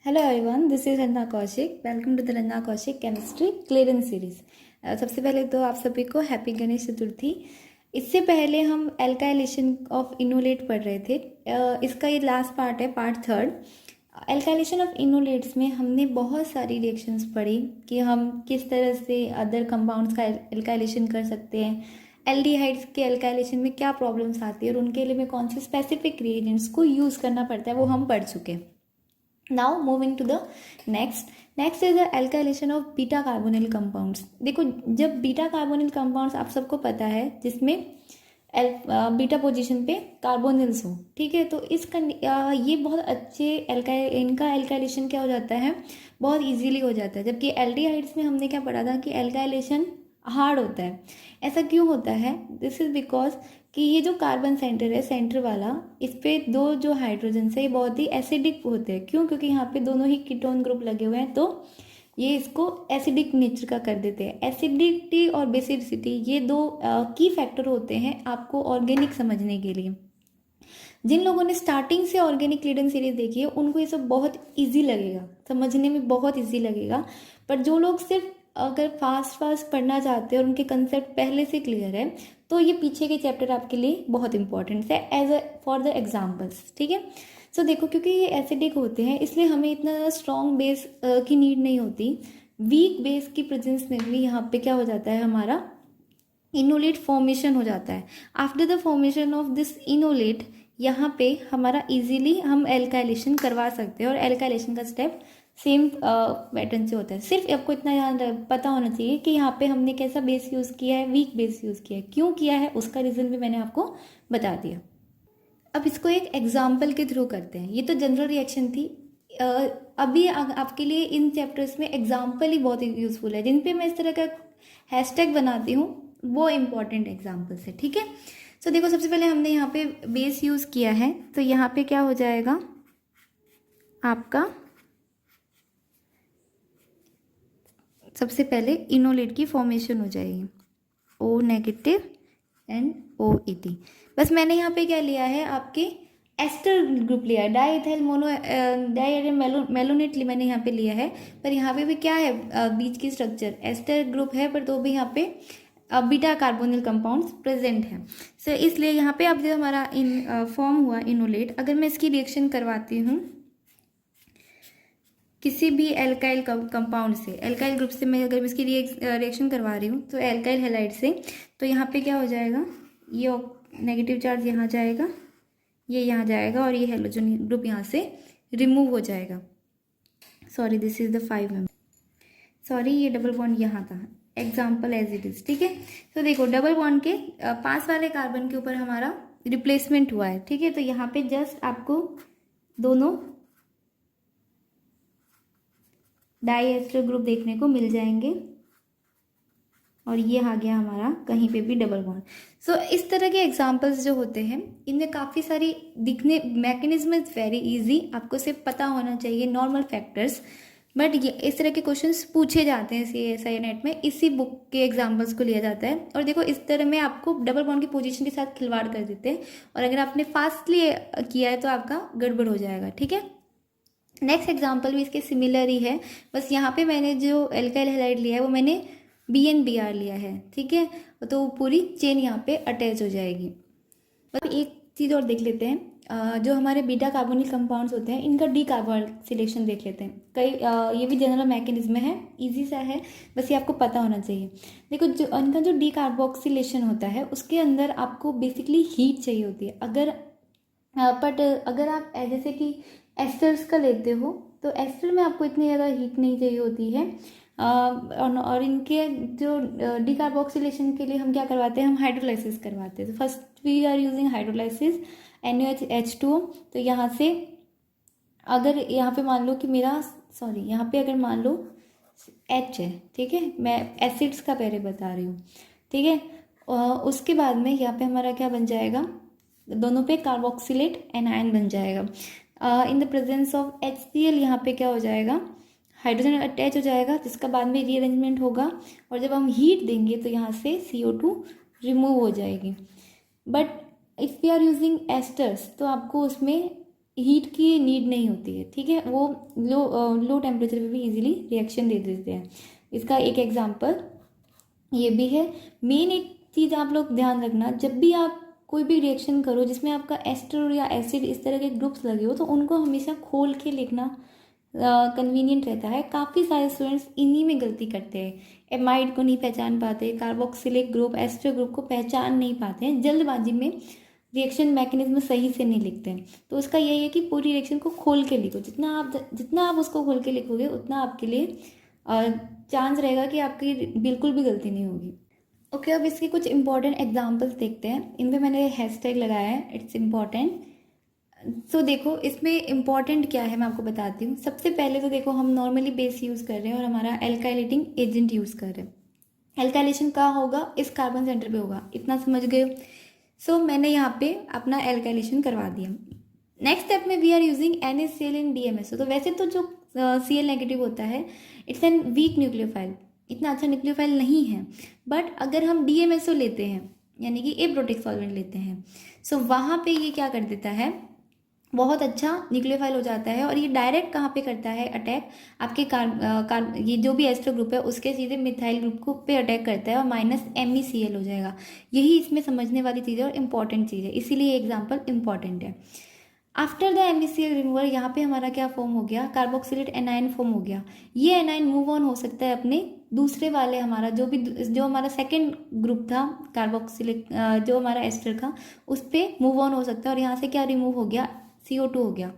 Hello everyone, this is Ranjana Kaushik. Welcome to the Ranjana Kaushik chemistry clearance series. सबसे पहले तो आप सभी को हैप्पी गणेश चतुर्थी। इससे पहले हम एल्काइलेशन ऑफ इनोलेट पढ़ रहे थे। इसका ये लास्ट पार्ट है, पार्ट थर्ड। एल्काइलेशन ऑफ इनोलेट्स में हमने बहुत सारी रिएक्शंस पढ़ी कि हम किस तरह से अदर कंपाउंड्स का एल्काइलेशन कर सकते हैं, एल्डिहाइड्स के एल्काइलेशन में क्या प्रॉब्लम्स आती है और उनके लिए में कौन से स्पेसिफिक रिएजेंट्स को यूज़ करना पड़ता है, वो हम पढ़ चुके हैं। Now moving to the next is the alkylation of beta carbonyl compounds. देखो, जब बीटा कार्बोनिल कंपाउंड्स आप सबको पता है जिसमें बीटा पोजीशन पे कार्बोनिल्स हो, ठीक है, तो ये बहुत अच्छे इनका एल्काइलेशन क्या हो जाता है, बहुत इजीली हो जाता है। जबकि एल्डिहाइड्स में हमने क्या पढ़ा था कि एल्काइलेशन हार्ड होता है। ऐसा क्यों होता है? दिस इज बिकॉज कि ये जो कार्बन सेंटर है, सेंटर वाला, इस पे दो जो हाइड्रोजन है ये बहुत ही एसिडिक होते हैं। क्यों? क्योंकि यहाँ पे दोनों ही कीटोन ग्रुप लगे हुए हैं, तो ये इसको एसिडिक नेचर का कर देते हैं। एसिडिटी और बेसिडिटी ये दो की फैक्टर होते हैं आपको ऑर्गेनिक समझने के लिए। जिन लोगों ने स्टार्टिंग से ऑर्गेनिक क्लियरेंस सीरीज देखी है उनको ये सब बहुत इजी लगेगा, समझने में बहुत इजी लगेगा। पर जो लोग सिर्फ अगर फास्ट पढ़ना चाहते हैं और उनके कंसेप्ट पहले से क्लियर है, तो ये पीछे के चैप्टर आपके लिए बहुत इंपॉर्टेंट है as a for the examples, ठीक है। सो देखो, क्योंकि ये एसिडिक होते हैं इसलिए हमें इतना स्ट्रॉन्ग बेस की नीड नहीं होती। वीक बेस की प्रेजेंस में भी यहाँ पे क्या हो जाता है, हमारा इनोलेट फॉर्मेशन हो जाता है। After the formation of this enolate यहाँ पे हमारा इजीली हम एल्काइलेशन करवा सकते हैं, और एल्काइलेशन का स्टेप सेम पैटर्न से होता है। सिर्फ आपको इतना याद पता होना चाहिए कि यहाँ पे हमने कैसा बेस यूज़ किया है, वीक बेस यूज़ किया है। क्यों किया है उसका रीज़न भी मैंने आपको बता दिया। अब इसको एक एग्जाम्पल के थ्रू करते हैं। ये तो जनरल रिएक्शन थी। अभी आपके लिए इन चैप्टर्स में एग्जाम्पल ही बहुत यूज़फुल है। जिन पे मैं इस तरह का हैशटैग बनाती हूँ वो इम्पॉर्टेंट एग्जाम्पल्स है, ठीक है। सो देखो, सबसे पहले हमने यहाँ पे बेस यूज़ किया है, तो यहाँ पे क्या हो जाएगा आपका, सबसे पहले इनोलेट की फॉर्मेशन हो जाएगी, O नेगेटिव एंड OET। बस मैंने यहाँ पे क्या लिया है, आपके एस्टर ग्रुप लिया है, डाईइथाइल मेलोनेट मैंने यहाँ पे लिया है। पर यहाँ पे भी क्या है, बीच की स्ट्रक्चर एस्टर ग्रुप है, पर तो भी यहाँ पे बीटा कार्बोनिल कंपाउंड्स प्रेजेंट हैं। सो इसलिए यहाँ पे अब जो हमारा फॉर्म हुआ इनोलेट, अगर मैं इसकी रिएक्शन करवाती हूँ किसी भी एल्काइल कंपाउंड से, एल्काइल ग्रुप से मैं अगर इसकी रिएक्शन करवा रही हूँ तो एल्काइल हैलाइड से, तो यहाँ पे क्या हो जाएगा, ये नेगेटिव चार्ज यहाँ जाएगा, ये यहाँ जाएगा, और ये हेलोजन ग्रुप यहाँ से रिमूव हो जाएगा। Sorry, this is the 5 member, sorry, ये डबल बॉन्ड यहाँ था, एग्जाम्पल एज इट इज, ठीक है। तो देखो, डबल बॉन्ड के पास वाले कार्बन के ऊपर हमारा रिप्लेसमेंट हुआ है, ठीक है। तो यहाँ पे जस्ट आपको दोनों डाईएस्टर ग्रुप देखने को मिल जाएंगे, और ये आ गया हमारा कहीं पे भी डबल बॉन्ड। सो इस तरह के एग्जांपल्स जो होते हैं इनमें काफ़ी सारी दिखने मैकेनिज्म इज वेरी इजी, आपको सिर्फ पता होना चाहिए नॉर्मल फैक्टर्स। बट ये इस तरह के क्वेश्चंस पूछे जाते हैं CSIR नेट में, इसी बुक के एग्जाम्पल्स को लिया जाता है। और देखो, इस तरह में आपको डबल बॉन्ड की पोजीशन के साथ खिलवाड़ कर देते हैं, और अगर आपने फास्टली किया है तो आपका गड़बड़ हो जाएगा, ठीक है। नेक्स्ट एग्जाम्पल भी इसके सिमिलर ही है, बस यहाँ पे मैंने जो एल्काइल हैलाइड लिया है वो मैंने BnBr लिया है, ठीक है। तो पूरी चेन यहाँ पे अटैच हो जाएगी। बस एक चीज़ और देख लेते हैं, जो हमारे बीटा कार्बोनिल कंपाउंड्स होते हैं इनका डीकार्बोक्सिलेशन देख लेते हैं। ये भी जनरल मैकेनिज्म है, इजी सा है, बस ये आपको पता होना चाहिए। देखो, जो इनका जो डीकार्बोक्सिलेशन होता है उसके अंदर आपको बेसिकली हीट चाहिए होती है। अगर आप जैसे कि एस्टर्स का लेते हो तो एस्टर में आपको इतनी ज़्यादा हीट नहीं चाहिए होती है। और इनके जो डीकार्बोक्सिलेशन के लिए हम क्या करवाते हैं, हम हाइड्रोलाइसिस करवाते हैं। तो first we are using hydrolysis NaOH H2O। तो यहाँ से अगर यहाँ पे मान लो कि यहाँ पे अगर मान लो H है, ठीक है, मैं एसिड्स का पहले बता रही हूँ, ठीक है। उसके बाद में यहाँ पे हमारा क्या बन जाएगा, दोनों पे कार्बोक्सिलेट एनायन बन जाएगा। In the presence of HCl यहाँ पे क्या हो जाएगा, हाइड्रोजन अटैच हो जाएगा, जिसका बाद में रीअरेंजमेंट होगा, और जब हम हीट देंगे तो यहाँ से CO2 रिमूव हो जाएगी। But if we are using esters तो आपको उसमें हीट की नीड नहीं होती है, ठीक है, वो लो टेम्परेचर पे भी इजीली रिएक्शन दे देते हैं। इसका एक एग्जांपल ये भी है। मेन एक चीज़ आप लोग ध्यान रखना, जब भी आप कोई भी रिएक्शन करो जिसमें आपका एस्टर या एसिड इस तरह के ग्रुप्स लगे हो, तो उनको हमेशा खोल के लिखना कन्वीनियंट रहता है। काफ़ी सारे स्टूडेंट्स इन्हीं में गलती करते हैं, एमाइड को नहीं पहचान पाते, कार्बोक्सिलिक ग्रुप, एस्टर ग्रुप को पहचान नहीं पाते हैं, जल्दबाजी में रिएक्शन मैकेनिज्म सही से नहीं लिखते हैं। तो उसका यही है कि पूरी रिएक्शन को खोल के लिखो, जितना आप उसको खोल के लिखोगे उतना आपके लिए चांस रहेगा कि आपकी बिल्कुल भी गलती नहीं होगी। ओके, अब इसके कुछ इंपॉर्टेंट एग्जांपल्स देखते हैं। इनमें मैंने हैशटैग लगाया है, इट्स इम्पॉर्टेंट। सो देखो इसमें इम्पॉर्टेंट क्या है मैं आपको बताती हूँ। सबसे पहले तो देखो हम नॉर्मली बेस यूज़ कर रहे हैं और हमारा एल्काइलेटिंग एजेंट यूज़ कर रहे हैं। एल्काइलेशन कहाँ होगा, इस कार्बन सेंटर पे होगा, इतना समझ गए। सो मैंने यहाँ पे अपना एल्काइलेशन करवा दिया। नेक्स्ट स्टेप में we are using NaCl in DMSO। तो वैसे तो जो Cl नेगेटिव होता है इट्स एन वीक न्यूक्लियोफाइल, इतना अच्छा न्यूक्लियोफाइल नहीं है। बट अगर हम DMSO लेते हैं यानी कि एप्रोटिक सॉल्वेंट लेते हैं, सो वहाँ पे ये क्या कर देता है, बहुत अच्छा न्यूक्लियोफाइल हो जाता है। और ये डायरेक्ट कहाँ पे करता है अटैक, आपके ये जो भी एस्टर ग्रुप है उसके सीधे मिथाइल ग्रुप को पे अटैक करता है और -MECl हो जाएगा। यही इसमें समझने वाली चीज़ है और इम्पॉर्टेंट चीज़ है, इसीलिए एग्जाम्पल इम्पॉर्टेंट है। आफ्टर द MECl रिमूवल यहाँ पे हमारा क्या फॉर्म हो गया, कार्बोक्सिलेट एनाइन फॉर्म हो गया। ये एनाइन मूव ऑन हो सकता है अपने दूसरे वाले हमारा जो हमारा सेकेंड ग्रुप था कार्बोक्सिलिक, जो हमारा एस्टर का, उस पर मूव ऑन हो सकता है और यहाँ से क्या रिमूव हो गया, CO2 हो गया।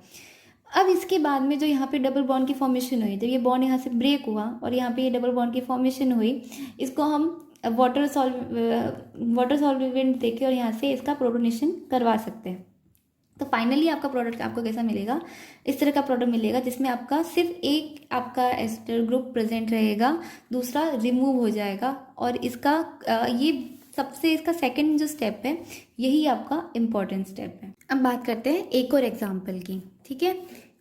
अब इसके बाद में जो यहाँ पे डबल बॉन्ड की फॉर्मेशन हुई, जब ये बॉन्ड यहाँ से ब्रेक हुआ और यहाँ पे ये डबल बॉन्ड की फॉर्मेशन हुई, इसको हम वाटर सॉल्वेंट देके और यहाँ से इसका प्रोटोनेशन करवा सकते हैं। तो फाइनली आपका प्रोडक्ट आपको कैसा मिलेगा, इस तरह का प्रोडक्ट मिलेगा जिसमें आपका सिर्फ एक आपका एस्टर ग्रुप प्रेजेंट रहेगा, दूसरा रिमूव हो जाएगा। और इसका ये सबसे इसका सेकंड जो स्टेप है यही आपका इम्पॉर्टेंट स्टेप है। अब बात करते हैं एक और एग्जांपल की, ठीक है।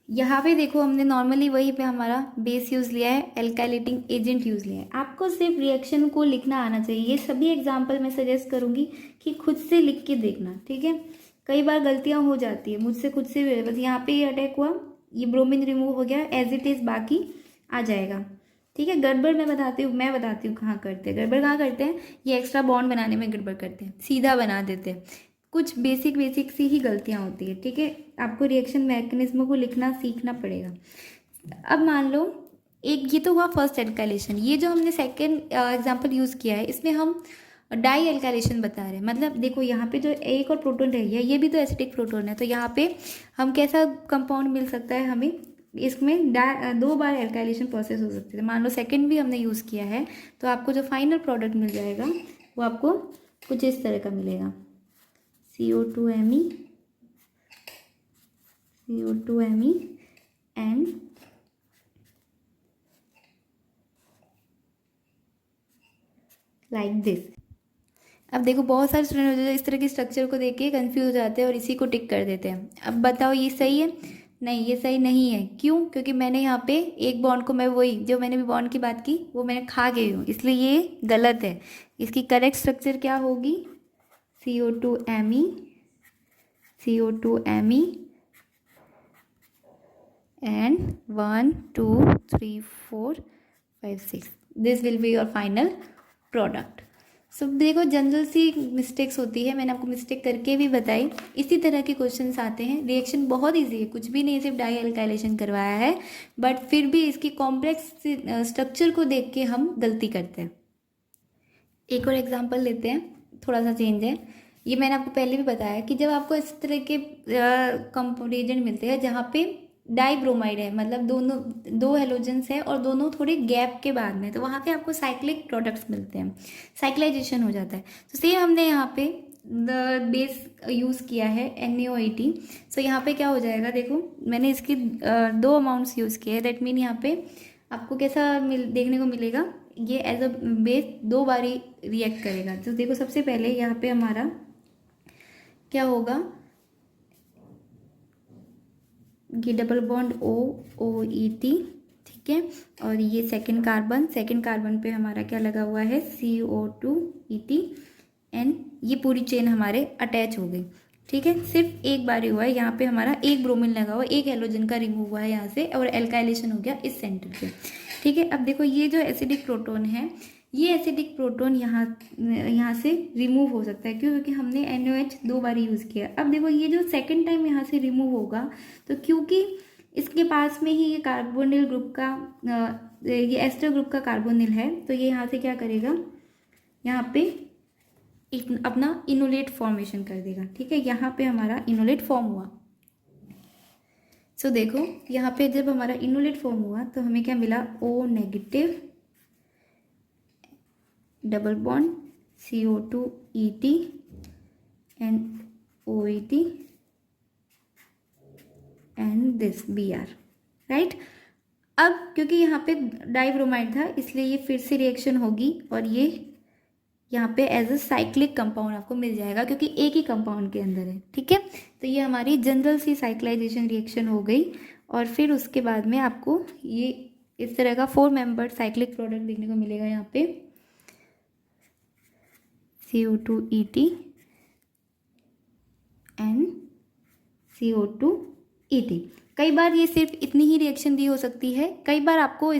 यहाँ पे देखो हमने नॉर्मली वही पे हमारा बेस यूज़ लिया है, एल्काइलेटिंग एजेंट यूज़ लिया है। आपको सिर्फ रिएक्शन को लिखना आना चाहिए। ये सभी एग्जाम्पल मैं सजेस्ट करूँगी कि खुद से लिख के देखना, ठीक है। कई बार गलतियाँ हो जाती है मुझसे खुद से भी, बस यहाँ पे ये अटैक हुआ, ये ब्रोमीन रिमूव हो गया, एज इट इज़ बाकी आ जाएगा, ठीक है। गड़बड़ मैं बताती हूँ कहाँ करते हैं गड़बड़, कहाँ करते हैं, ये एक्स्ट्रा बॉन्ड बनाने में गड़बड़ करते हैं, सीधा बना देते हैं। कुछ बेसिक सी ही गलतियाँ होती है, ठीक है। आपको रिएक्शन मैकेनिज्म को लिखना सीखना पड़ेगा। अब मान लो एक ये तो हुआ फर्स्ट एल्काइलेशन। ये जो हमने सेकेंड एग्जाम्पल यूज़ किया है इसमें हम डाई एल्काइलेशन बता रहे हैं। मतलब देखो यहाँ पे जो एक और प्रोटोन रह गया, ये भी तो एसिडिक प्रोटोन है, तो यहाँ पे हम कैसा कंपाउंड मिल सकता है हमें, इसमें 2 बार एल्काइलेशन प्रोसेस हो सकती है। मान लो सेकंड भी हमने यूज़ किया है तो आपको जो फाइनल प्रोडक्ट मिल जाएगा वो आपको कुछ इस तरह का मिलेगा, CO2Me एंड लाइक दिस। अब देखो बहुत सारे स्टूडेंट जो इस तरह के स्ट्रक्चर को देख के कंफ्यूज हो जाते हैं और इसी को टिक कर देते हैं। अब बताओ ये सही है, नहीं ये सही नहीं है। क्यों, क्योंकि मैंने यहाँ पे एक बॉन्ड को, मैं वही जो मैंने भी बॉन्ड की बात की वो मैंने खा गई हूँ, इसलिए ये गलत है। इसकी करेक्ट स्ट्रक्चर क्या होगी, CO2Me and 1 2 3 4 5 6, this will be your final product. So देखो जनरल सी मिस्टेक्स होती है, मैंने आपको मिस्टेक करके भी बताई। इसी तरह के क्वेश्चंस आते हैं। रिएक्शन बहुत इजी है, कुछ भी नहीं, सिर्फ डाई एल्काइलेशन करवाया है, बट फिर भी इसकी कॉम्प्लेक्स स्ट्रक्चर को देख के हम गलती करते हैं। एक और एग्जांपल लेते हैं, थोड़ा सा चेंज है। ये मैंने आपको पहले भी बताया कि जब आपको इस तरह के कंपोनेंट मिलते हैं जहाँ पे डाइब्रोमाइड है, मतलब दो हेलोजेंस है और दोनों थोड़े गैप के बाद में, तो वहाँ पे आपको साइक्लिक प्रोडक्ट्स मिलते हैं, साइक्लाइजेशन हो जाता है। तो सेम हमने यहाँ पे बेस यूज़ किया है NaOH। सो यहाँ पे क्या हो जाएगा, देखो मैंने इसकी 2 अमाउंट्स यूज़ किए हैं। दैट मीन यहाँ पे आपको कैसा देखने को मिलेगा, ये एज अ बेस 2 बारी रिएक्ट करेगा। तो देखो सबसे पहले यहाँ पे हमारा क्या होगा, ये डबल बॉन्ड OOET, ठीक है। और ये सेकंड कार्बन पे हमारा क्या लगा हुआ है, CO2ET एंड ये पूरी चेन हमारे अटैच हो गई, ठीक है, सिर्फ एक बार ही हुआ है, यहाँ पे हमारा एक ब्रोमीन लगा हुआ है, एक हेलोजन का रिमूव हुआ है यहाँ से और एल्काइलेशन हो गया इस सेंटर पे। ठीक है, अब देखो ये जो एसिडिक प्रोटोन है, ये एसिडिक प्रोटोन यहाँ से रिमूव हो सकता है, क्यों? क्योंकि हमने NaOH 2 बार यूज़ किया। अब देखो ये जो सेकेंड टाइम यहाँ से रिमूव होगा, तो क्योंकि इसके पास में ही ये कार्बोनिल ग्रुप का ये एस्टर ग्रुप का कार्बोनिल है, तो ये यहाँ से क्या करेगा, यहाँ पे अपना इनोलेट फॉर्मेशन कर देगा। ठीक है, यहाँ पे हमारा इनोलेट फॉर्म हुआ। सो देखो यहाँ पे जब हमारा इनोलेट फॉर्म हुआ तो हमें क्या मिला, O- double bond CO2 ET and OET and this Br, right. अब क्योंकि यहाँ पे डाइब्रोमाइड था इसलिए ये फिर से रिएक्शन होगी और ये यहाँ पे एज अ साइक्लिक कंपाउंड आपको मिल जाएगा, क्योंकि एक ही कंपाउंड के अंदर है। ठीक है, तो ये हमारी जनरल सी साइक्लाइजेशन रिएक्शन हो गई और फिर उसके बाद में आपको ये इस तरह का 4 मेंबर साइक्लिक प्रोडक्ट देखने को मिलेगा यहाँ पे, CO2 ET and CO2 ET। कई बार ये सिर्फ इतनी ही रिएक्शन दी हो सकती है, कई बार आपको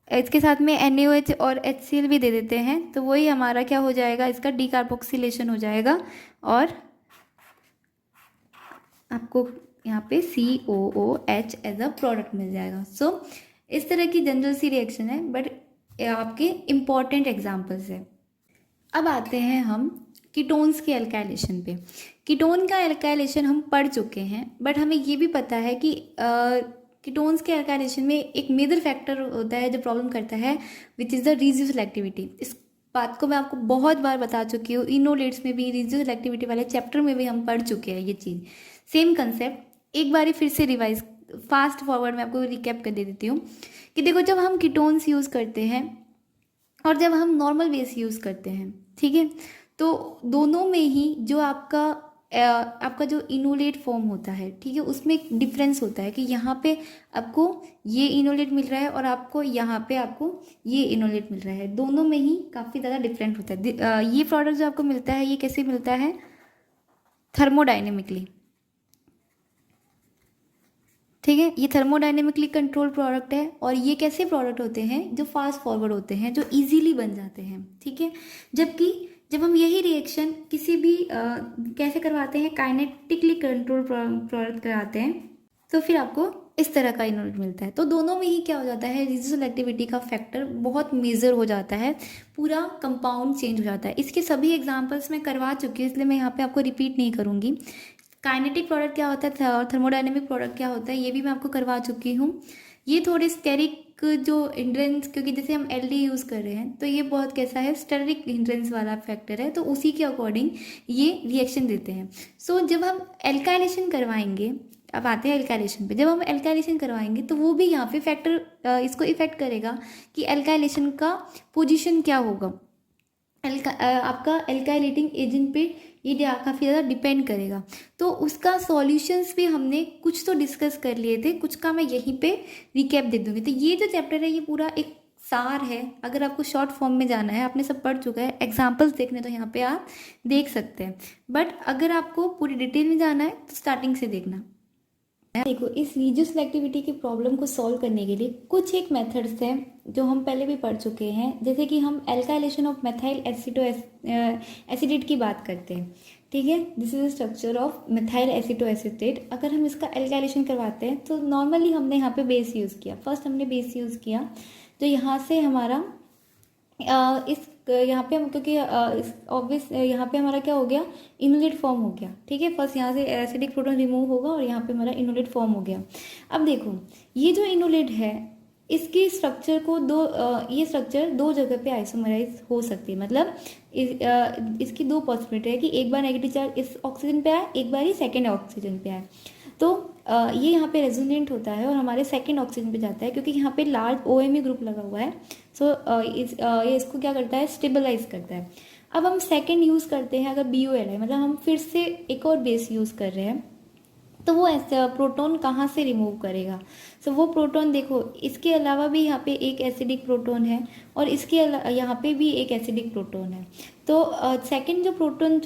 इसके साथ में NaOH और HCl भी दे देते हैं, तो वही हमारा क्या हो जाएगा, इसका डीकार्बोक्सिलेशन हो जाएगा और आपको यहाँ पे COOH एज अ प्रोडक्ट मिल जाएगा। सो इस तरह की जनरल सी रिएक्शन है, बट आपके इम्पॉर्टेंट एग्जाम्पल्स है। अब आते हैं हम कीटोन्स के एल्काइलेशन पे। कीटोन का एल्काइलेशन हम पढ़ चुके हैं, बट हमें ये भी पता है कि कीटोन्स के एल्काइलेशन में एक मेजर फैक्टर होता है जो प्रॉब्लम करता है, विच इज़ द रिड्यूस्ड एक्टिविटी। इस बात को मैं आपको बहुत बार बता चुकी हूँ, इनोलेट्स में भी, रिड्यूस्ड एक्टिविटी वाले चैप्टर में भी हम पढ़ चुके हैं ये चीज़। सेम कंसेप्ट एक बार फिर से रिवाइज फास्ट फॉरवर्ड में आपको रिकैप कर दे देती हूँ कि देखो जब हम कीटोन्स यूज़ करते हैं और जब हम नॉर्मल बेस यूज़ करते हैं, ठीक है, तो दोनों में ही जो आपका जो इनोलेट फॉर्म होता है, ठीक है, उसमें एक डिफरेंस होता है कि यहाँ पे आपको ये इनोलेट मिल रहा है और आपको यहाँ पे आपको ये इनोलेट मिल रहा है। दोनों में ही काफ़ी ज़्यादा डिफरेंट होता है। ये प्रोडक्ट जो आपको मिलता है ये कैसे मिलता है, थर्मोडाइनेमिकली। ठीक है, ये थर्मोडाइनेमिकली कंट्रोल प्रोडक्ट है और ये कैसे प्रोडक्ट होते हैं, जो फास्ट फॉरवर्ड होते हैं, जो इजीली बन जाते हैं। ठीक है, जबकि जब हम यही रिएक्शन किसी भी कैसे करवाते हैं, काइनेटिकली कंट्रोल प्रोडक्ट कराते हैं, तो फिर आपको इस तरह का इनोलेट मिलता है। तो दोनों में ही क्या हो जाता है, रिड्यूस्ड एक्टिविटी का फैक्टर बहुत मेजर हो जाता है, पूरा कंपाउंड चेंज हो जाता है। इसके सभी एग्जांपल्स मैं करवा चुकी हूँ, इसलिए मैं यहाँ पे आपको रिपीट नहीं करूँगी। काइनेटिक प्रोडक्ट क्या होता है और थर्मोडाइनेमिक प्रोडक्ट क्या होता है ये भी मैं आपको करवा चुकी हूँ। ये थोड़े स्टेरिक जो हिंड्रेंस, क्योंकि जैसे हम LD यूज़ कर रहे हैं तो ये बहुत कैसा है, स्टेरिक हिंड्रेंस वाला फैक्टर है, तो उसी के अकॉर्डिंग ये रिएक्शन देते हैं। सो जब हम एल्काइलेशन करवाएंगे, अब आते हैं एल्काइलेशन पे, जब हम एल्काइलेशन करवाएंगे तो वो भी यहाँ पे फैक्टर इसको इफेक्ट करेगा कि एल्काइलेशन का पोजीशन क्या होगा। आपका एल्काइलेटिंग एजेंट पे ये काफ़ी ज़्यादा डिपेंड करेगा। तो उसका सॉल्यूशंस भी हमने कुछ तो डिस्कस कर लिए थे, कुछ का मैं यहीं पे रिकैप दे दूँगी। तो ये जो चैप्टर है ये पूरा एक सार है, अगर आपको शॉर्ट फॉर्म में जाना है, आपने सब पढ़ चुका है, एग्जाम्पल्स देखने तो यहाँ पे आप देख सकते हैं, बट अगर आपको पूरी डिटेल में जाना है तो स्टार्टिंग से देखना। देखो, इस रिड्यूस्ड एक्टिविटी की प्रॉब्लम को सॉल्व करने के लिए कुछ एक मेथड्स हैं जो हम पहले भी पढ़ चुके हैं, जैसे कि हम एल्काइलेशन ऑफ मेथाइल एसिडेट की बात करते हैं। ठीक है, this is the structure of methyl acetoacetate. अगर हम इसका एल्काइलेशन करवाते हैं तो नॉर्मली हमने यहाँ पे बेस यूज़ किया, फर्स्ट हमने बेस यूज़ किया, तो यहाँ से हमारा यहाँ पे हम, क्योंकि ऑब्वियस यहाँ पे हमारा क्या हो गया, इनोलेट फॉर्म हो गया। ठीक है, फर्स्ट यहाँ से एसिडिक प्रोटॉन रिमूव होगा और यहाँ पे हमारा इनोलेट फॉर्म हो गया। अब देखो ये जो इनोलेट है इसकी स्ट्रक्चर को ये स्ट्रक्चर दो जगह पे आइसोमराइज हो सकती है, मतलब इसकी दो पॉसिबिलिटी है कि एक बार नेगेटिव चार्ज इस ऑक्सीजन पे आए, एक बार ही सेकेंड ऑक्सीजन पे आए। तो ये यहाँ पे रेजोनेंट होता है और हमारे सेकेंड ऑक्सीजन पे जाता है, क्योंकि यहाँ पे लार्ज OMe ग्रुप लगा हुआ है। सो ये इसको क्या करता है, स्टेबलाइज करता है। अब हम सेकेंड यूज़ करते हैं अगर BOLi, मतलब हम फिर से एक और बेस यूज़ कर रहे हैं, तो वो ऐसे प्रोटॉन कहाँ से रिमूव करेगा? सो वो प्रोटॉन देखो, इसके अलावा भी यहाँ पे एक एसिडिक प्रोटॉन है और इसके यहाँ पे भी एक एसिडिक प्रोटॉन है। तो सेकंड जो प्रोटॉन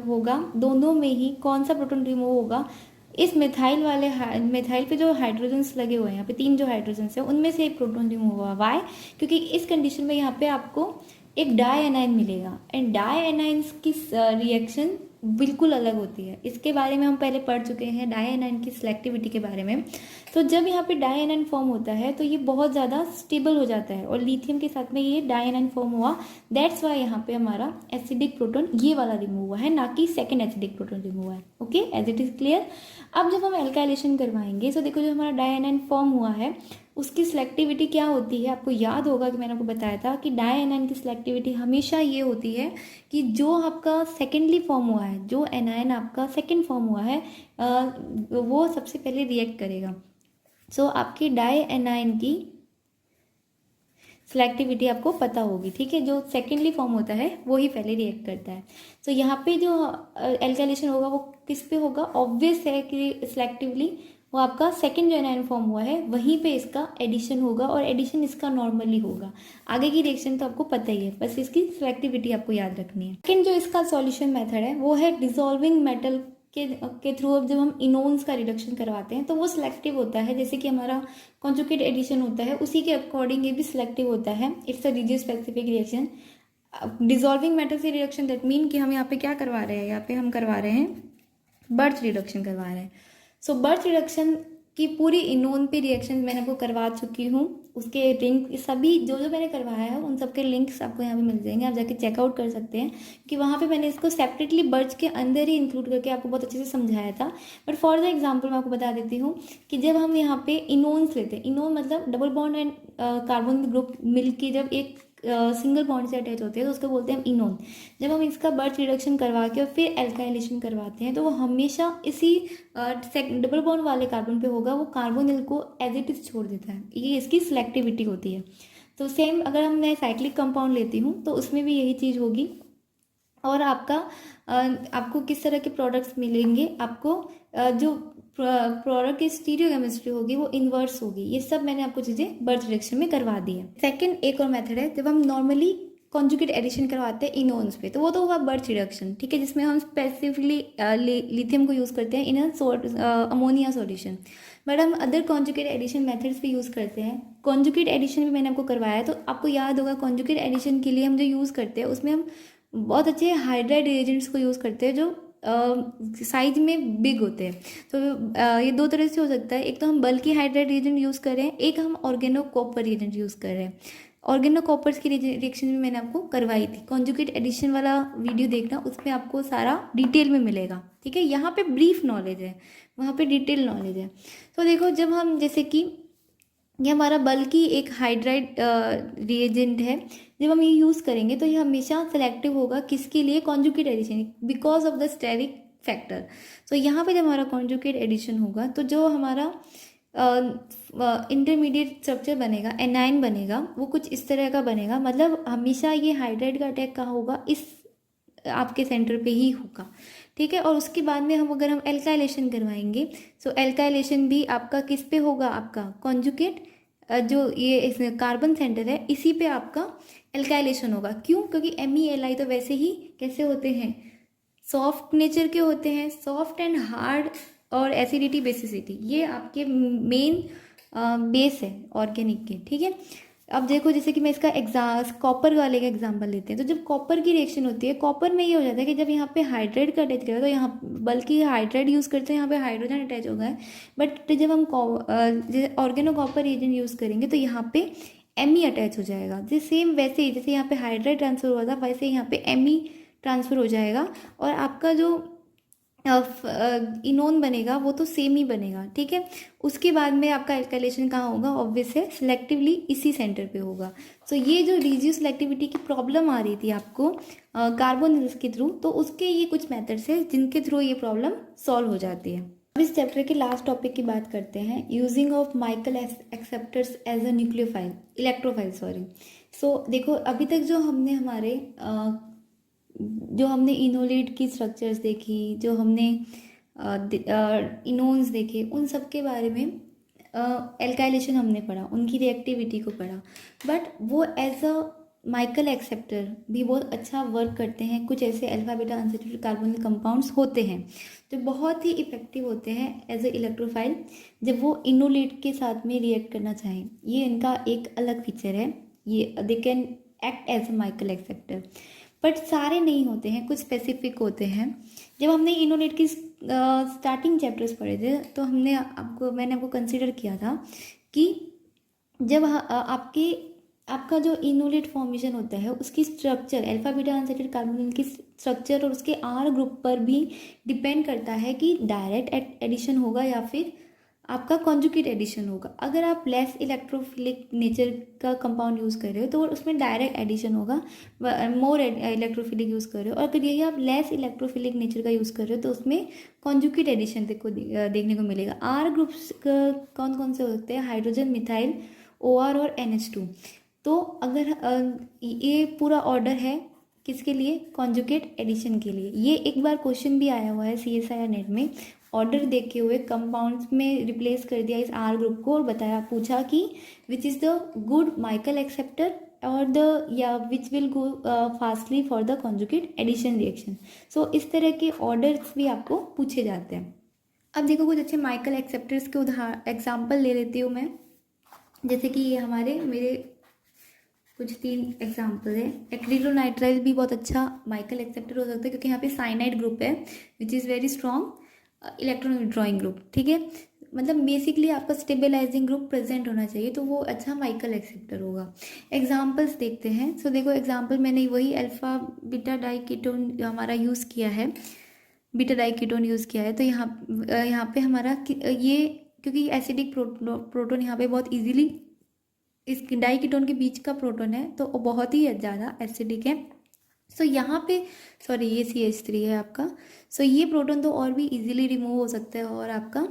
होगा, दोनों में ही कौन सा प्रोटॉन रिमूव होगा? इस मिथाइल वाले मिथाइल पे जो हाइड्रोजन्स लगे हुए हैं, यहाँ पे 3 जो हाइड्रोजन्स हैं उनमें से एक प्रोटॉन रिमूव हुआ। वाई? क्योंकि इस कंडीशन में यहाँ पे आपको एक डाई एनाइन मिलेगा, एंड डाई एनाइंस की रिएक्शन बिल्कुल अलग होती है। इसके बारे में हम पहले पढ़ चुके हैं, डाई एनाइन की सिलेक्टिविटी के बारे में। तो जब यहाँ पे डाई एनाइन फॉर्म होता है तो ये बहुत ज़्यादा स्टेबल हो जाता है, और लिथियम के साथ में ये डाई एनाइन फॉर्म हुआ, दैट्स वाई यहाँ पे हमारा एसिडिक प्रोटॉन ये वाला रिमूव हुआ है, ना कि सेकेंड एसिडिक प्रोटॉन रिमूव हुआ है। Okay, as it is clear. अब जब हम एल्काइलेशन करवाएंगे, तो देखो जो हमारा डाई एनाइन फॉर्म हुआ है उसकी सिलेक्टिविटी क्या होती है? आपको याद होगा कि मैंने आपको बताया था कि डाई एनाइन की सिलेक्टिविटी हमेशा ये होती है कि जो आपका सेकेंडली फॉर्म हुआ है, जो एनायन आपका सेकेंड फॉर्म हुआ है, वो सबसे पहले रिएक्ट करेगा। सो आपकी डाई एनाइन की सिलेक्टिविटी आपको पता होगी, ठीक है। जो सेकेंडली फॉर्म होता है वो ही पहले रिएक्ट करता है। तो यहाँ पे जो एल्काइलेशन होगा वो किस पे होगा? ऑब्वियस है कि सिलेक्टिवली वो आपका सेकेंड जो एनायन फॉर्म हुआ है वहीं पे इसका एडिशन होगा, और एडिशन इसका नॉर्मली होगा। आगे की रिएक्शन तो आपको पता ही है, बस इसकी सिलेक्टिविटी आपको याद रखनी है। सेकेंड जो इसका सॉल्यूशन मेथड है वो है डिसॉल्विंग मेटल के थ्रू। अब जब हम इनोन्स का रिडक्शन करवाते हैं तो वो सिलेक्टिव होता है, जैसे कि हमारा कॉन्जुगेट एडिशन होता है उसी के अकॉर्डिंग ये भी सिलेक्टिव होता है। It's a rigid specific reaction. Dissolving metal से रिडक्शन, दैट मीन कि हम यहाँ पे क्या करवा रहे हैं? यहाँ पे हम करवा रहे हैं बर्थ रिडक्शन करवा रहे हैं। सो बर्थ रिडक्शन की पूरी इनोन पे रिएक्शन मैंने आपको करवा चुकी हूँ। उसके लिंक सभी जो जो मैंने करवाया है उन सबके लिंक्स आपको यहाँ पे मिल जाएंगे, आप जाके चेकआउट कर सकते हैं कि वहाँ पे मैंने इसको सेपरेटली बर्थ के अंदर ही इंक्लूड करके आपको बहुत अच्छे से समझाया था। बट फॉर द एग्जांपल मैं आपको बता देती हूँ कि जब हम यहाँ पे इनोन्स लेते हैं, इनोन मतलब double bond and carbon group मिलके जब एक सिंगल बॉन्ड से अटैच होते हैं तो उसको बोलते हैं हम इनोन। जब हम इसका बर्थ रिडक्शन करवा के और फिर एल्काइलेशन करवाते हैं तो वो हमेशा इसी डबल बॉन्ड वाले कार्बन पे होगा, वो कार्बोनिल को एज इट इज छोड़ देता है। ये इसकी सिलेक्टिविटी होती है। तो सेम अगर हम मैं साइक्लिक कंपाउंड लेती हूँ तो उसमें भी यही चीज़ होगी। और आपको किस तरह के प्रोडक्ट्स मिलेंगे? आपको जो प्रोडक्ट की स्टीरियो केमिस्ट्री होगी वो इन्वर्स होगी। ये सब मैंने आपको चीज़ें बर्थ रिडक्शन में करवा दी है। सेकंड एक और मेथड है, जब हम नॉर्मली कॉन्जुगेट एडिशन करवाते हैं इनोन्स पे, तो वो तो हुआ बर्थ रिडक्शन, ठीक है, जिसमें हम स्पेसिफिकली लिथियम को यूज़ करते हैं इन अमोनिया सॉल्यूशन। बट हम अदर कॉन्जुगेट एडिशन मेथड्स भी यूज़ करते हैं। कॉन्जुगेट एडिशन भी मैंने आपको करवाया, तो आपको याद होगा कॉन्जुगेट एडिशन के लिए हम जो यूज़ करते हैं उसमें हम बहुत अच्छे हाइड्राइड रिएजेंट्स को यूज़ करते हैं जो साइज में बिग होते हैं। तो ये दो तरह से हो सकता है, एक तो हम बल्कि हाइड्राइड रिएजेंट यूज़ कर रहे हैं, एक हम ऑर्गेनो कॉपर रिएजेंट यूज़ कर रहे हैं। ऑर्गेनो कॉपर्स की रिएक्शन भी मैंने आपको करवाई थी, कॉन्जुगेट एडिशन वाला वीडियो देखना, उसमें आपको सारा डिटेल में मिलेगा, ठीक है। यहाँ पे ब्रीफ नॉलेज है, वहाँ पे डिटेल नॉलेज है। तो देखो जब हम जैसे कि ये हमारा बल्कि एक हाइड्राइड रिएजेंट है, जब हम ये यूज़ करेंगे तो ये हमेशा सेलेक्टिव होगा किसके लिए? Conjugate addition, because of the steric factor. तो यहाँ पे जब हमारा कॉन्जुगेट एडिशन होगा तो जो हमारा इंटरमीडिएट स्ट्रक्चर बनेगा, एनाइन बनेगा, वो कुछ इस तरह का बनेगा। मतलब हमेशा ये हाइड्राइड का अटैक कहाँ होगा? इस आपके सेंटर पे ही होगा, ठीक है। और उसके बाद में हम अगर हम एल्काइलेशन करवाएंगे, सो एल्काइलेशन भी आपका किस पे होगा? आपका कॉन्जुगेट जो ये इसमें कार्बन सेंटर है इसी पे आपका एल्काइलेशन होगा। क्यों? क्योंकि MELI तो वैसे ही कैसे होते हैं? सॉफ्ट नेचर के होते हैं, सॉफ्ट एंड हार्ड और एसिडिटी बेसिसिटी, ये आपके मेन बेस है ऑर्गेनिक के, ठीक है। अब देखो जैसे कि मैं इसका कॉपर वाले का एग्जांपल लेते हैं, तो जब कॉपर की रिएक्शन होती है, कॉपर में ये हो जाता है कि जब यहाँ पे हाइड्राइड का अटैच करेगा तो यहाँ बल्कि हाइड्राइड यूज़ करते हैं, यहाँ पे हाइड्रोजन अटैच होगा है। बट जब हम ऑर्गेनो कॉपर एजेंट यूज़ करेंगे तो यहाँ पे Me अटैच हो जाएगा। जैसे सेम वैसे ही जैसे यहाँ पे हाइड्राइड ट्रांसफर हुआ था वैसे यहाँ पे Me ट्रांसफर हो जाएगा, और आपका जो इनोन बनेगा वो तो सेम ही बनेगा, ठीक है। उसके बाद में आपका एल्काइलेशन कहाँ होगा? ऑब्वियस है सिलेक्टिवली इसी सेंटर पे होगा। सो ये जो रिड्यूस सिलेक्टिविटी की प्रॉब्लम आ रही थी आपको कार्बोनिल्स के थ्रू, तो उसके ये कुछ मेथड्स है जिनके थ्रू ये प्रॉब्लम सॉल्व हो जाती है। अब इस चैप्टर के लास्ट टॉपिक की बात करते हैं, using of Michael acceptors as a nucleophile electrophile, sorry. So देखो अभी तक जो हमने इनोलेट की स्ट्रक्चर्स देखी, जो हमने इनोन्स देखे, उन सब के बारे में एल्काइलेशन हमने पढ़ा, उनकी रिएक्टिविटी को पढ़ा। बट वो एज अ माइकल एक्सेप्टर भी बहुत अच्छा वर्क करते हैं। कुछ ऐसे alpha beta unsaturated carbonyl compounds होते हैं जो बहुत ही इफेक्टिव होते हैं एज ए इलेक्ट्रोफाइल, जब वो इनोलेट के साथ में रिएक्ट करना चाहें। ये इनका एक अलग फीचर है, ये they can act as a Michael acceptor. But सारे नहीं होते हैं, कुछ स्पेसिफिक होते हैं। जब हमने इनोलेट की स्टार्टिंग चैप्टर्स पढ़े थे तो मैंने आपको कंसिडर किया था कि जब आपका जो इनोलेट फॉर्मेशन होता है उसकी structure alpha beta unsaturated carbonyl की स्ट्रक्चर और उसके आर ग्रुप पर भी डिपेंड करता है कि डायरेक्ट एडिशन होगा या फिर आपका कॉन्जुगेट एडिशन होगा। अगर आप लेस इलेक्ट्रोफिलिक नेचर का कंपाउंड यूज़ कर रहे हो तो उसमें डायरेक्ट एडिशन होगा, मोर इलेक्ट्रोफिलिक यूज़ कर रहे हो। और अगर यही आप लेस इलेक्ट्रोफिलिक नेचर का यूज़ कर रहे हो तो उसमें कॉन्जुगेट एडिशन देखने को मिलेगा। आर ग्रुप्स कौन कौन से हो सकते हैं? हाइड्रोजन, मिथाइल, OR और NH2। तो अगर ये पूरा ऑर्डर है किसके लिए? कॉन्जुगेट एडिशन के लिए। ये एक बार क्वेश्चन भी आया हुआ है CSIR नेट में, ऑर्डर देखे हुए कंपाउंड्स में रिप्लेस कर दिया इस आर ग्रुप को और पूछा कि which is the good Michael acceptor और which will go fastly for the conjugate addition reaction. So इस तरह के ऑर्डर्स भी आपको पूछे जाते हैं। अब देखो कुछ अच्छे माइकल एक्सेप्टर्स के एग्जाम्पल ले लेती हूँ मैं। जैसे कि ये मेरे कुछ 3 एग्जाम्पल है। एक्रिलोनाइट्राइल भी बहुत अच्छा माइकल एक्सेप्टर हो सकता है क्योंकि यहाँ पे साइनाइड ग्रुप है which is very strong electron withdrawing group. ठीक है, मतलब बेसिकली आपका स्टेबलाइजिंग ग्रुप प्रेजेंट होना चाहिए तो वो अच्छा माइकल एक्सेप्टर होगा। एग्जाम्पल्स देखते हैं। सो देखो एग्जाम्पल मैंने वही अल्फा बीटा डाइकीटोन हमारा यूज़ किया है, बीटा डाइकीटोन यूज़ किया है। तो यहाँ पे हमारा ये क्योंकि एसिडिक प्रोटोन यहाँ पे बहुत ईजिली इस डाइकीटोन के बीच का प्रोटोन है तो वो बहुत ही ज़्यादा एसिडिक है। सो यहाँ पे ये CH3 है आपका। सो ये प्रोटोन तो और भी इजीली रिमूव हो सकता है और आपका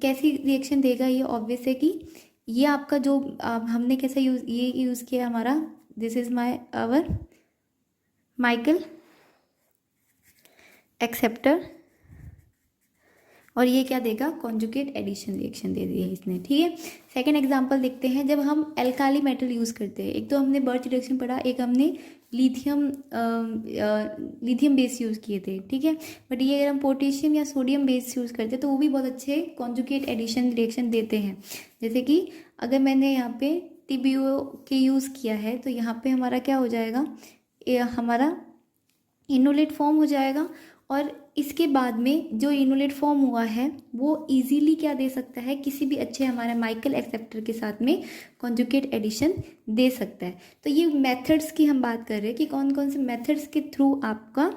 कैसी रिएक्शन देगा ये ऑब्वियस है कि ये आपका जो हमने कैसा यूज़ किया हमारा, this is our Michael acceptor और ये क्या देगा? कॉन्जुगेट एडिशन रिएक्शन दे दी है इसने। ठीक है, सेकंड एग्जांपल देखते हैं। जब हम एल्काली मेटल यूज़ करते हैं, एक तो हमने बर्च रिएक्शन पढ़ा, एक हमने लिथियम बेस यूज़ किए थे। ठीक है, बट ये अगर हम पोटेशियम या सोडियम बेस यूज़ करते हैं तो वो भी बहुत अच्छे कॉन्जुगेट एडिशन रिएक्शन देते हैं। जैसे कि अगर मैंने यहाँ पे TbO के यूज़ किया है तो यहाँ पे हमारा क्या हो जाएगा? हमारा इनोलेट फॉर्म हो जाएगा और इसके बाद में जो इनोलेट फॉर्म हुआ है वो इजीली क्या दे सकता है? किसी भी अच्छे हमारे माइकल एक्सेप्टर के साथ में कॉन्जुगेट एडिशन दे सकता है। तो ये मेथड्स की हम बात कर रहे हैं कि कौन कौन से मेथड्स के थ्रू आपका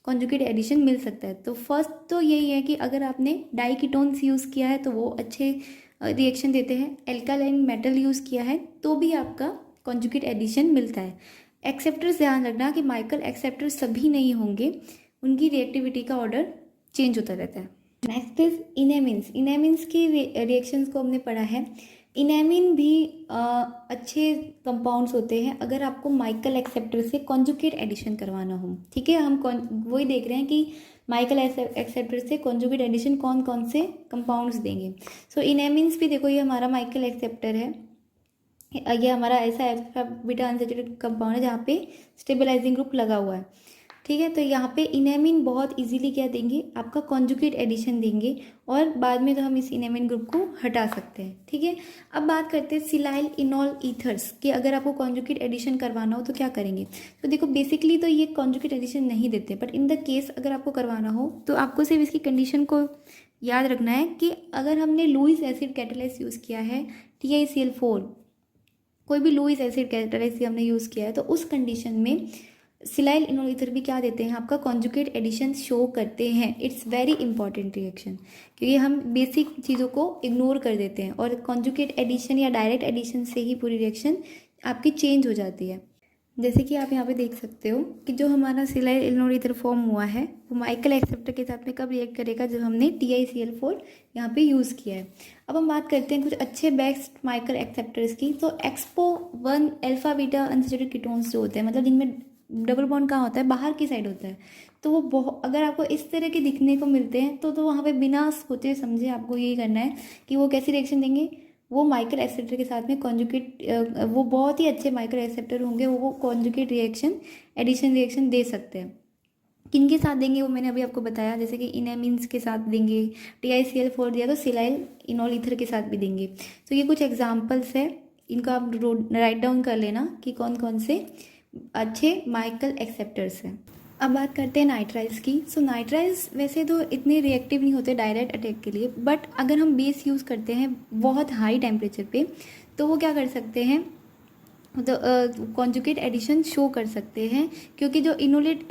कॉन्जुगेट एडिशन मिल सकता है। तो फर्स्ट तो यही है कि अगर आपने डाइकीटोन्स यूज़ किया है तो वो अच्छे रिएक्शन देते हैं। एल्कालाइन मेटल यूज़ किया है तो भी आपका कॉन्जुगेट एडिशन मिलता है। एक्सेप्टर्स ध्यान रखना कि माइकल एक्सेप्टर सभी नहीं होंगे, उनकी रिएक्टिविटी का ऑर्डर चेंज होता रहता है। Next is इनेमिन्स। इनेमिन्स की रिएक्शंस को हमने पढ़ा है। इनेमिन भी अच्छे कंपाउंड्स होते हैं अगर आपको माइकल एक्सेप्टर से कॉन्जुगेट एडिशन करवाना हो। ठीक है, हम वही देख रहे हैं कि माइकल एक्सेप्टर से कॉन्जुगेट एडिशन कौन कौन से कंपाउंड्स देंगे। सो इनेमिन्स भी देखो, ये हमारा माइकल एक्सेप्टर है, ये हमारा ऐसा अल्फा बीटा अनसैचुरेटेड कंपाउंड है जहाँ पे स्टेबलाइजिंग ग्रुप लगा हुआ है। ठीक है, तो यहाँ पे इनेमिन बहुत इजीली क्या देंगे? आपका कॉन्जुगेट एडिशन देंगे और बाद में तो हम इस इनेमिन ग्रुप को हटा सकते हैं। ठीक है, अब बात करते हैं सिलाइल इनॉल ईथर्स कि अगर आपको कॉन्जुगेट एडिशन करवाना हो तो क्या करेंगे। तो देखो बेसिकली तो ये कॉन्जुगेट एडिशन नहीं देते, बट इन द केस अगर आपको करवाना हो तो आपको सिर्फ इसकी कंडीशन को याद रखना है कि अगर हमने लुईस एसिड कैटालाइज यूज़ किया है, TiCl4, कोई भी लुईस एसिड कैटालाइज हमने यूज़ किया है तो उस कंडीशन में सिलाइल इनॉल ईथर भी क्या देते हैं? आपका कॉन्जुगेट एडिशन शो करते हैं। इट्स वेरी इंपॉर्टेंट रिएक्शन क्योंकि हम बेसिक चीज़ों को इग्नोर कर देते हैं और कॉन्जुगेट एडिशन या डायरेक्ट एडिशन से ही पूरी रिएक्शन आपकी चेंज हो जाती है। जैसे कि आप यहाँ पे देख सकते हो कि जो हमारा सिलाइल इनॉल ईथर फॉर्म हुआ है वो माइकल एक्सेप्टर के साथ में कब रिएक्ट करेगा? जब हमने TiCl4 यहाँ पे यूज़ किया है। अब हम बात करते हैं कुछ अच्छे बेस्ट माइकल एक्सेप्टर्स की। तो EXPO1 alpha beta unsaturated ketones जो होते हैं, मतलब जिनमें डबल बॉन्ड कहाँ होता है? बाहर की साइड होता है, तो वो बहुत, अगर आपको इस तरह के दिखने को मिलते हैं तो वहाँ पे बिना सोचे समझे आपको यही करना है कि वो कैसी रिएक्शन देंगे। वो माइकल एक्सेप्टर के साथ में कॉन्जुगेट, वो बहुत ही अच्छे माइकल एक्सेप्टर होंगे, वो कॉन्जुगेट रिएक्शन, एडिशन रिएक्शन दे सकते हैं। किन के साथ देंगे वो मैंने अभी आपको बताया, जैसे कि इनेमीन्स के साथ देंगे, TiCl4 दिया तो सिलाइल इनोल ईथर के साथ भी देंगे। तो ये कुछ एग्जांपल्स है, इनको आप राइट डाउन कर लेना कि कौन कौन से अच्छे माइकल एक्सेप्टर्स हैं। अब बात करते हैं नाइट्राइल्स की। सो नाइट्राइल्स वैसे तो इतने रिएक्टिव नहीं होते डायरेक्ट अटैक के लिए, बट अगर हम बेस यूज़ करते हैं बहुत हाई टेम्परेचर पे तो वो क्या कर सकते हैं, तो कॉन्जुगेट एडिशन शो कर सकते हैं, क्योंकि जो इनोलेट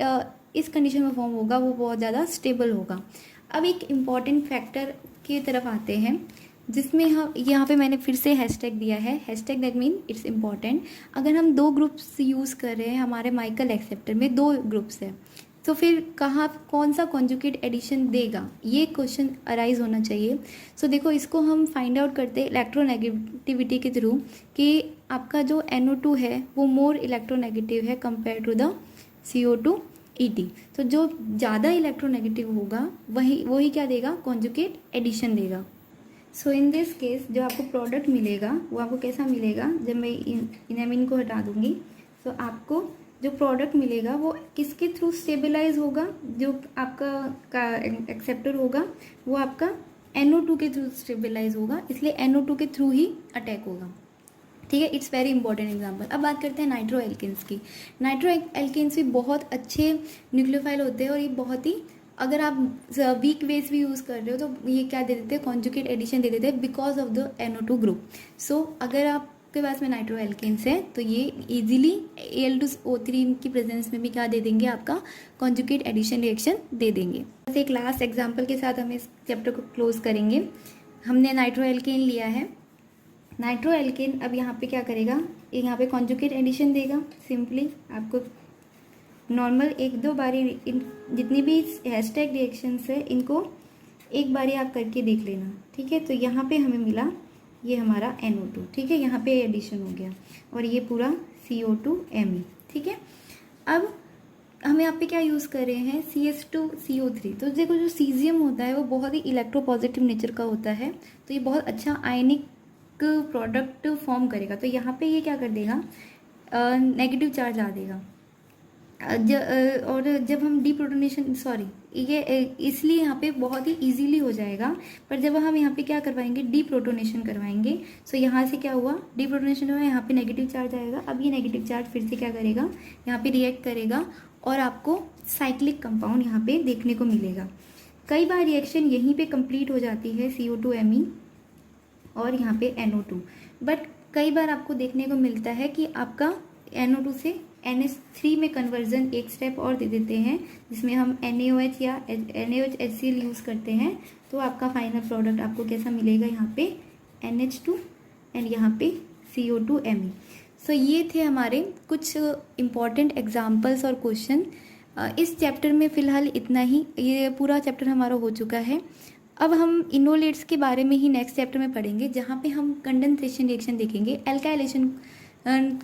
इस कंडीशन में फॉर्म होगा वो बहुत ज़्यादा स्टेबल होगा। अब एक इम्पॉर्टेंट फैक्टर की तरफ आते हैं, जिसमें हम यहाँ पे मैंने फिर से हैशटैग दिया है, hashtag that mean it's important. अगर हम 2 ग्रुप्स यूज़ कर रहे हैं, हमारे माइकल एक्सेप्टर में 2 ग्रुप्स है, तो फिर कहाँ कौन सा कॉन्जुगेट एडिशन देगा, ये क्वेश्चन अराइज होना चाहिए। सो देखो, इसको हम फाइंड आउट करते हैं इलेक्ट्रोनेगेटिविटी के थ्रू कि आपका जो NO2 है वो मोर इलेक्ट्रोनेगेटिव है compare to the CO2 ET। तो जो ज़्यादा इलेक्ट्रोनेगेटिव होगा वही क्या देगा, कॉन्जुगेट एडिशन देगा। सो इन दिस केस जो आपको प्रोडक्ट मिलेगा वो आपको कैसा मिलेगा, जब मैं इनेमिन को हटा दूंगी तो आपको जो प्रोडक्ट मिलेगा वो किसके थ्रू स्टेबलाइज होगा, जो आपका एक्सेप्टर होगा वो आपका NO2 के थ्रू स्टेबलाइज होगा, इसलिए NO2 के थ्रू ही अटैक होगा। ठीक है, इट्स वेरी इंपॉर्टेंट एग्जाम्पल। अब बात करते हैं नाइट्रो एल्केन्स की। नाइट्रो एल्केन्स भी बहुत अच्छे न्यूक्लियोफाइल होते हैं, और ये बहुत ही, अगर आप वीक बेस भी यूज़ कर रहे हो तो ये क्या दे देते हैं, कॉन्जुगेट एडिशन दे देते हैं because of the NO2 group. So अगर आपके पास में नाइट्रो एल्केन्स है तो ये इजीली Al2O3 की प्रेजेंस में भी क्या दे देंगे, आपका कॉन्जुगेट एडिशन रिएक्शन दे देंगे। बस एक लास्ट एग्जाम्पल के साथ हम इस चैप्टर को क्लोज करेंगे। हमने नाइट्रो एल्केन लिया है, नाइट्रो एल्केन अब यहाँ पे क्या करेगा, यहाँ पे कॉन्जुगेट एडिशन देगा। सिंपली आपको नॉर्मल 1-2 बारी जितनी भी हैशटैग रिएक्शंस है इनको एक बारी आप करके देख लेना। ठीक है, तो यहाँ पे हमें मिला ये हमारा NO2। ठीक है, यहाँ पे एडिशन हो गया, और ये पूरा CO2Me। ठीक है, अब हम यहाँ पे क्या यूज़ कर रहे हैं, CS2CO3। तो देखो, जो सीजियम होता है वो बहुत ही इलेक्ट्रोपॉजिटिव नेचर का होता है, तो ये बहुत अच्छा आयनिक प्रोडक्ट फॉर्म करेगा। तो यहाँ पे ये क्या कर देगा, नेगेटिव चार्ज आ देगा। और जब हम डीप्रोटोनेशन, ये इसलिए यहाँ पे बहुत ही इजीली हो जाएगा, पर जब हम यहाँ पे क्या करवाएंगे, डीप्रोटोनेशन करवाएंगे। सो यहाँ से क्या हुआ, डीप्रोटोनेशन हुआ, यहाँ पे नेगेटिव चार्ज आएगा। अब ये नेगेटिव चार्ज फिर से क्या करेगा, यहाँ पे रिएक्ट करेगा, और आपको साइक्लिक कंपाउंड यहाँ पे देखने को मिलेगा। कई बार रिएक्शन यहीं पे कंप्लीट हो जाती है, CO2Me और यहाँ पे NO2, बट कई बार आपको देखने को मिलता है कि आपका NO2 से NH3 में कन्वर्जन एक स्टेप और दे देते हैं, जिसमें हम NaOH या NaOH यूज़ करते हैं। तो आपका फाइनल प्रोडक्ट आपको कैसा मिलेगा, यहाँ पे NH2 एंड यहाँ पे CO2Me। सो ये थे हमारे कुछ इम्पॉर्टेंट एग्जाम्पल्स और क्वेश्चन। इस चैप्टर में फ़िलहाल इतना ही, ये पूरा चैप्टर हमारा हो चुका है। अब हम इनोलेट्स के बारे में ही नेक्स्ट चैप्टर में पढ़ेंगे, जहाँ पे हम कंडेंसेशन रिएक्शन देखेंगे। एल्काइलेशन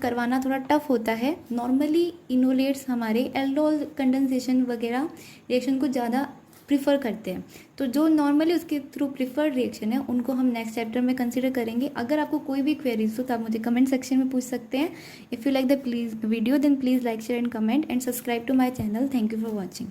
करवाना थोड़ा टफ होता है। नॉर्मली इनोलेट्स हमारे एल्डोल कंडेंसेशन वगैरह रिएक्शन को ज़्यादा प्रिफर करते हैं, तो जो नॉर्मली उसके थ्रू प्रिफर्ड रिएक्शन है उनको हम नेक्स्ट चैप्टर में कंसिडर करेंगे। अगर आपको कोई भी क्वेरीज हो तो आप मुझे कमेंट सेक्शन में पूछ सकते हैं। If you like the video then please like, share and comment and subscribe to my channel. Thank you for watching.